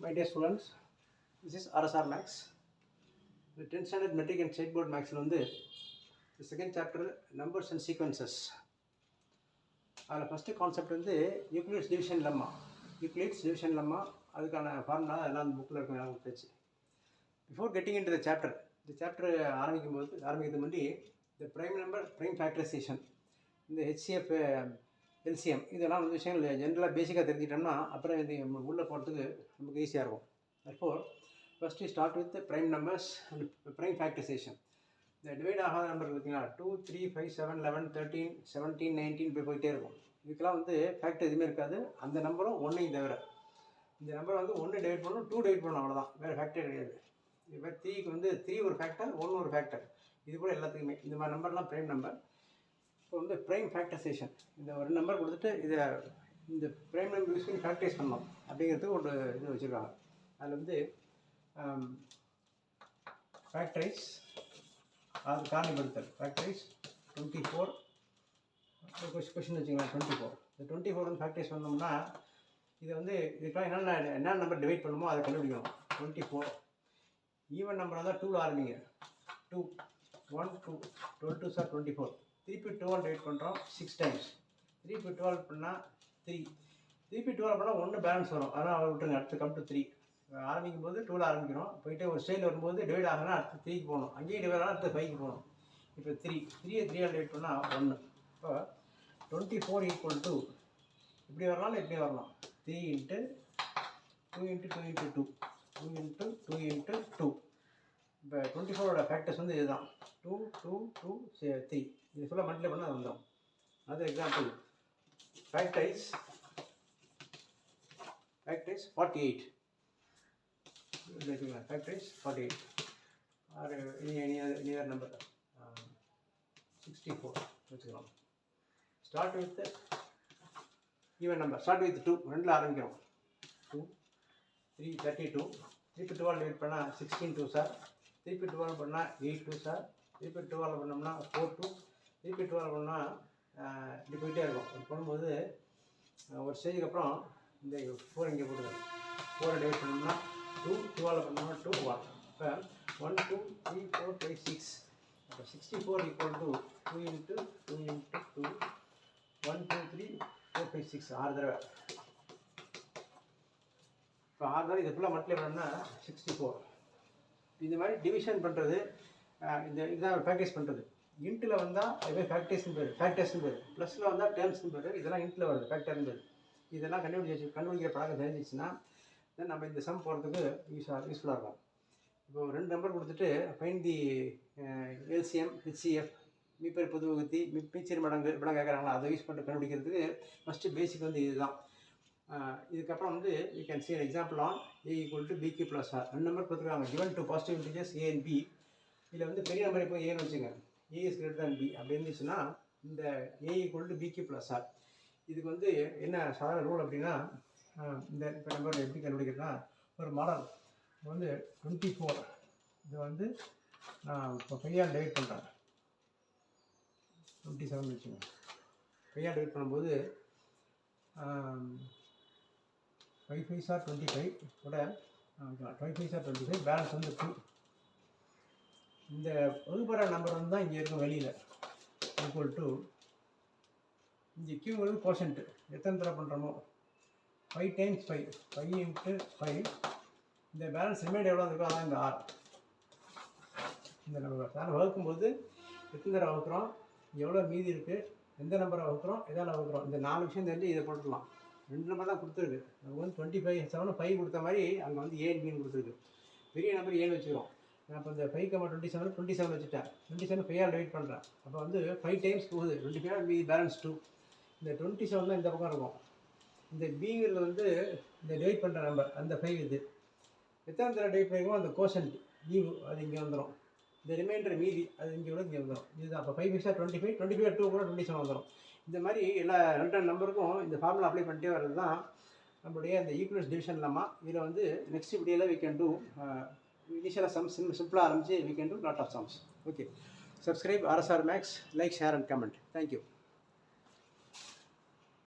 My dear students, this is RSR Max. The 10th standard metric and state board max the second chapter, numbers and sequences. The first concept is Euclid's division lemma. Euclid's division lemma, அதுக்கான formula எல்லாம் அந்த புக்கில் இருக்கு. Before getting into the chapter ஆரம்பிக்கிறதுக்கு முன்னாடி the prime number, prime factorization, இந்த HCF, LCM இதெல்லாம் விஷயங்கள் ஜென்ரலாக பேசிக்காக தெரிஞ்சிட்டோம்னா அப்புறம் இது உள்ளே போகிறதுக்கு நமக்கு ஈஸியாக இருக்கும். Therefore, first we start with the prime numbers and prime factorization. இந்த டிவைட் ஆகாத நம்பர் இருக்குங்களா 2, 3, 5, 7, 11, 13, 17, 19 இப்படி போயிட்டே இருக்கும். இதுக்கெல்லாம் ஃபேக்டர் எதுவுமே இருக்காது. அந்த நம்பரும் ஒன்றையும் தவிர இந்த நம்பரை 1 டிவைட் பண்ணணும், 2 டிவைட் பண்ணணும், அவ்வளோதான். வேறு ஃபேக்டர் கிடையாது. இப்போ 3க்கு 3 ஒரு ஃபேக்டர், 1 ஒரு ஃபேக்டர். இது கூட எல்லாத்துக்குமே இந்த மாதிரி நம்பர்லாம் ப்ரைம் நம்பர். இப்போ ப்ரைம் ஃபேக்டரைசேஷன், இந்த ஒரு நம்பர் கொடுத்துட்டு இதை இந்த ப்ரைம் நம்பர் யூஸ் பண்ணி ஃபேக்டரைஸ் பண்ணணும் அப்படிங்கிறதுக்கு ஒரு இது வச்சுருக்காங்க. அதில் ஃபேக்டரைஸ் அது காரணிப்படுத்தல் ஃபேக்டரைஸ் 24 கொஷின் வச்சுக்கலாம். 24 இந்த 24 ஃபேக்டரைஸ் பண்ணோம்னா இதை இதுக்காக என்ன நம்பர் டிவைட் பண்ணுமோ அதை கண்டுபிடிக்கணும். 24 ஈவன் நம்பர் தான் 2ல் ஆரம்பிங்க. 2, 1, 2, 12 2 24. திருப்பி 12 டிவைட் பண்ணுறோம் 6 டைம்ஸ். திருப்பி 12 பண்ணால் 3. திருப்பி 12 பண்ணால் 1 பேலன்ஸ் வரும். அதனால் அவர் விட்டுருங்க. அடுத்து கம் டு 3. ஆரம்பிக்கும் போது 2ல் ஆரம்பிக்கிறோம். போயிட்டு ஒரு ஸ்டைல் வரும்போது டிவைட் ஆகணும்னா அடுத்து 3க்கு போகணும். அங்கேயும் டிவைட் ஆனால் அடுத்து 5க்கு போகணும். இப்போ 3யை 3ஆல் டிவைட் பண்ணால் 1. இப்போ 24 ஈக்குவல் டு இப்படி வரலாம், இப்படி வரலாம். 3 × 2 × 2 × 2 2 × 2 × 2. இப்போ 24ஓட ஃபேக்டர்ஸ் இதுதான். 2, 2, 2, 3. இது ஃபுல்லாக மல்டிப்ளை பண்ணால் அது வந்துடும். அது example factorize 48. Factorize 48 or any other number 64 வச்சுக்கலாம். Start with even number. Start with 2. 2ல் ஆரம்பிக்கிறோம். 2, 3, 32. திருப்பி 12 டிவைட் பண்ணால் 16 2 சார். திருப்பி 12 பண்ணால் 8 2 சார். திருப்பி 12 பண்ணோம்னா 4 2. திருப்பி 12 பண்ணால் இப்படி போயிட்டே இருக்கும். இது பண்ணும்போது ஒரு ஸ்டேஜுக்கு அப்புறம் இந்த 4 இங்கே போடுது. 4 டிவைட் பண்ணோம்னா 2, 12 பண்ணோம்னா 2 1. இப்போ 1 2 3 4 5 6. அப்போ 64 ஈக்குவல் டு 2 × 2 × 2 1 2 3 4 5 6 6 தடவை. இப்போ 6 தடவை இது ஃபுல்லாக மல்டிப்ளை பண்ணோம்னா 64. இந்த மாதிரி டிவிஷன் பண்ணுறது, இதுதான் ஃபேக்டரைஸ் பண்ணுறது. இன்ட்டில் வந்தால் அதுவே ஃபேக்டர்ஸ்னு பேர். ப்ளஸில் வந்தால் டேர்ம்ஸ்னு பேர். இதெல்லாம் இன்ட்டில் வருது, ஃபேக்டர்னு பேர். இதெல்லாம் கண்டுபிடிக்கிற பழக்கம் தெரிஞ்சிச்சுன்னா தென் நம்ம இந்த சம் போகிறதுக்கு யூஸ்ஃபுல்லாக இருக்கும். இப்போ 2 நம்பர் கொடுத்துட்டு ஃபைண்ட் தி LCM, HCF, மீப்பெரு பொது வகுத்தி, மீச்சர் மடங்கு இப்படிலாம் கேட்குறாங்களா, அதை யூஸ் பண்ணிட்டு கண்டுபிடிக்கிறதுக்கு ஃபஸ்ட்டு பேசிக் இதுதான். இதுக்கப்புறம் you can see an example on A = BQ + R. 2 number கொடுத்துருக்காங்க. given to positive integers A and B. இதில் பெரிய நம்பர் இப்போ ஏன்னு வச்சுங்க. A is greater than B அப்படி இருந்துச்சுன்னா இந்த A = BQ + R. இதுக்கு என்ன சாதாரண ரூல் அப்படின்னா, இந்த இப்போ நம்பர் எப்படி கண்டுபிடிக்கிறதுனா ஒரு மாடல். இது 24. இது நான் இப்போ 5ஆல் டிவைட் பண்ணுறேன். 27 வச்சுங்க. 5ஆல் டிவைட் பண்ணும்போது 5 5s are 25 கூட 5 5s are 25. பேலன்ஸ் 2. இந்த வகுப்பற நம்பர் தான் இங்கே இருக்கும் வெளியில். ஈக்குவல் டு இங்கே கியூங்கிறது கோஷன்ட். எத்தனை தடவை பண்ணுறோமோ 5 × 5 5 × 5. இந்த பேலன்ஸ் ரிமைண்ட் எவ்வளோ இருக்கோ அதான் இந்த R. இந்த நம்பர் நான் வகுக்கும்போது எத்தனை தடவை வகுக்கிறோம், எவ்வளோ மீதி இருக்குது, எந்த நம்பரை வகுக்கிறோம், எதால் வகுக்கிறோம், இந்த 4 விஷயம் தெரிஞ்சு இதை போட்டுக்கலாம். 2 நம்பர் தான் கொடுத்துருக்கு. நமக்கு 25 7 5 கொடுத்த மாதிரி அங்கே A and Bன்னு கொடுத்துருக்கு. பெரிய நம்பர் ஏன்னு வச்சுக்கிறோம். நான் இப்போ இந்த 5, 27 வச்சுட்டேன். 27 5ஆல் டிவைட் பண்ணுறேன். அப்போ 5 டைம்ஸ் போகுது. 25 மீதி பேலன்ஸ் 2. இந்த 27 தான் இந்த பக்கம் இருக்கும். இந்த பிங்கிறது இந்த டிவைட் பண்ணுற நம்பர் அந்த 5 இது. எத்தனை தடவை டிவைட் பண்ணிக்கோ அந்த கோஷன்ட் ஈவு அது இங்கே வந்துடும். இந்த ரிமைண்டர் மீதி அது இங்கே வந்துடும். இதுதான். அப்போ 5 5s are 25. 25 2 கூட 27 வந்துடும். இந்த மாதிரி எல்லா 2 நம்பருக்கும் இந்த ஃபார்முலா அப்ளை பண்ணிட்டே வர்றது தான் நம்மளுடைய அந்த ஈக்குவல்ஸ் டிவிஷன் இல்லாமல். இதில் நெக்ஸ்ட் வீடியோவில் we can do இனிஷியலாக சம்ஸ் சிம்பிளாக ஆரம்பித்து we can do lot of sums. Okay. Subscribe RSR Max, like, share and comment. Thank you.